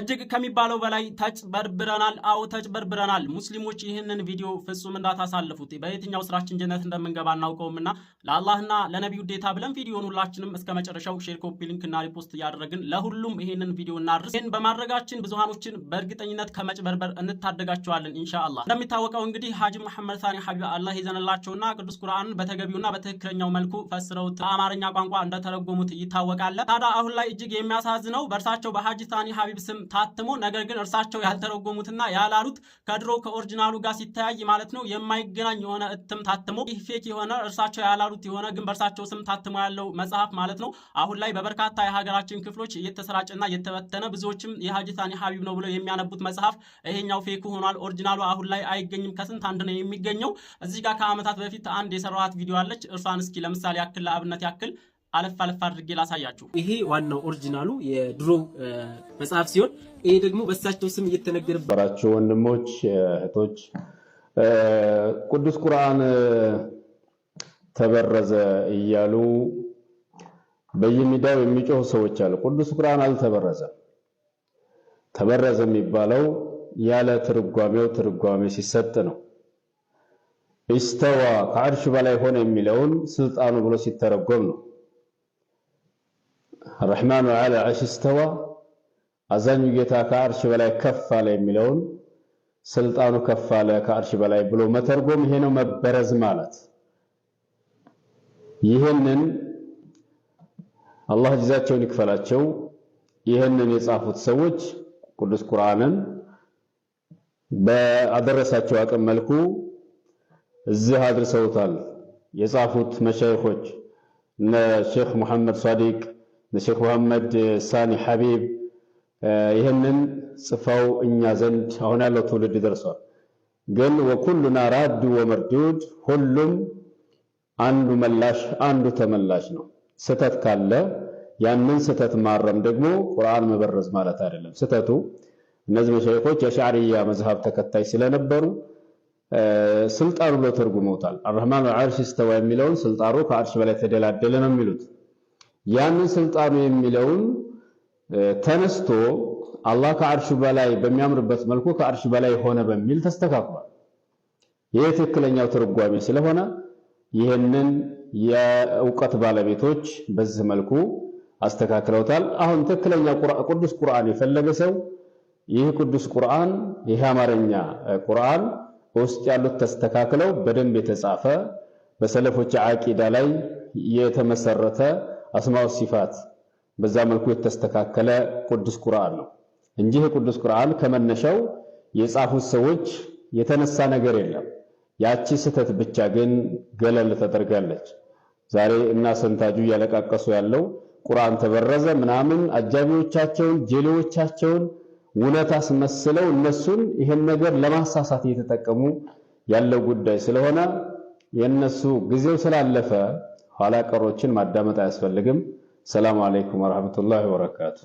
እጅግ ከሚባለው በላይ ተጭበርብረናል። አዎ ተጭበርብረናል። ሙስሊሞች ይህንን ቪዲዮ ፍጹም እንዳታሳልፉት። በየትኛው ስራችን ጀነት እንደምንገባ እናውቀውምና ለአላህና ለነቢዩ ዴታ ብለን ቪዲዮን ሁላችንም እስከ መጨረሻው ሼር፣ ኮፒ ሊንክ እና ሪፖስት እያደረግን ለሁሉም ይህንን ቪዲዮ እናድርስ። ይህን በማድረጋችን ብዙሃኖችን በእርግጠኝነት ከመጭበርበር እንታደጋቸዋለን ኢንሻአላህ። እንደሚታወቀው እንግዲህ ሀጂ መሐመድ ሳኒ ሐቢብ አላህ ይዘንላቸውና ቅዱስ ቁርአንን በተገቢውና በትክክለኛው መልኩ ፈስረውት በአማርኛ ቋንቋ እንደተረጎሙት ይታወቃል። ታዲያ አሁን ላይ እጅግ የሚያሳዝነው በእርሳቸው በሀጂ ሳኒ ሐቢብ ስም ታትሞ ነገር ግን እርሳቸው ያልተረጎሙትና ያላሉት ከድሮ ከኦሪጂናሉ ጋር ሲተያይ ማለት ነው የማይገናኝ የሆነ እትም ታትሞ ይህ ፌክ የሆነ እርሳቸው ያላሉት የሆነ ግን በእርሳቸው ስም ታትሞ ያለው መጽሐፍ ማለት ነው አሁን ላይ በበርካታ የሀገራችን ክፍሎች እየተሰራጨና እየተበተነ ብዙዎችም የሀጂ ሳኒ ሐቢብ ነው ብለው የሚያነቡት መጽሐፍ ይሄኛው ፌክ ሆኗል። ኦሪጂናሉ አሁን ላይ አይገኝም። ከስንት አንድ ነው የሚገኘው። እዚህ ጋር ከአመታት በፊት አንድ የሰራኋት ቪዲዮ አለች። እርሷን እስኪ ለምሳሌ ያክል ለአብነት ያክል አለፍ አድርጌ ላሳያችሁ። ይሄ ዋናው ኦሪጂናሉ የድሮ መጽሐፍ ሲሆን ይሄ ደግሞ በእሳቸው ስም እየተነገረባቸው ወንድሞች እህቶች ቅዱስ ቁርአን ተበረዘ እያሉ በየሚዲያው የሚጮሁ ሰዎች አሉ። ቅዱስ ቁርአን አልተበረዘም። ተበረዘ የሚባለው ያለ ትርጓሜው ትርጓሜ ሲሰጥ ነው። ኢስተዋ ከአርሽ በላይ ሆነ የሚለውን ስልጣኑ ብሎ ሲተረጎም ነው። الرحمن على العرش استوى አዛኙ ጌታ ከአርሽ በላይ ከፍ አለ የሚለውን ስልጣኑ ከፍ አለ ከአርሽ በላይ ብሎ መተርጎም ይሄ ነው መበረዝ ማለት። ይሄንን አላህ ጀዛቸውን ይክፈላቸው። ይሄንን የጻፉት ሰዎች ቅዱስ ቁርአንን በአደረሳቸው አቅም መልኩ እዚህ አድርሰውታል። የጻፉት መሻይኾች እነ ሼክ መሐመድ ሷዲቅ ሼክ መሐመድ ሳኒ ሐቢብ ይሄንን ጽፈው እኛ ዘንድ አሁን ያለው ትውልድ ደርሷል። ግን ወኩሉና ራዱ ወመርዱድ ሁሉም አንዱ መላሽ አንዱ ተመላሽ ነው። ስተት ካለ ያንን ስተት ማረም ደግሞ ቁርአን መበረዝ ማለት አይደለም። ስተቱ እነዚህ መሻይኾች የሻዕሪያ መዝሐብ ተከታይ ስለነበሩ ስልጣኑ ብለው ተርጉመውታል። አርህማኑ ዐርሽ ኢስተዋ የሚለውን ስልጣኑ ከአርሽ በላይ ተደላደለ ነው የሚሉት። ያንን ስልጣኑ የሚለውን ተነስቶ አላህ ከአርሽ በላይ በሚያምርበት መልኩ ከአርሽ በላይ ሆነ በሚል ተስተካክሏል። ይሄ ትክክለኛው ትርጓሜ ስለሆነ ይሄንን የእውቀት ባለቤቶች በዚህ መልኩ አስተካክለውታል። አሁን ትክክለኛ ቅዱስ ቁርአን የፈለገ ሰው ይህ ቅዱስ ቁርአን ይሄ አማርኛ ቁርአን ውስጥ ያሉት ተስተካክለው በደንብ የተጻፈ በሰለፎች አቂዳ ላይ የተመሰረተ አስማው ሲፋት በዛ መልኩ የተስተካከለ ቅዱስ ቁርአን ነው እንጂ ቅዱስ ቁርአን ከመነሻው የጻፉት ሰዎች የተነሳ ነገር የለም። ያቺ ስተት ብቻ ግን ገለል ተደርጋለች። ዛሬ እና ሰንታጁ ያለቃቀሱ ያለው ቁርአን ተበረዘ ምናምን አጃቢዎቻቸውን ጀሌዎቻቸውን እውነት አስመስለው እነሱን ይሄን ነገር ለማሳሳት እየተጠቀሙ ያለው ጉዳይ ስለሆነ የነሱ ጊዜው ስላለፈ ኋላ ቀሮችን ማዳመጥ አያስፈልግም። ሰላም አለይኩም ወራህመቱላሂ ወበረካቱ።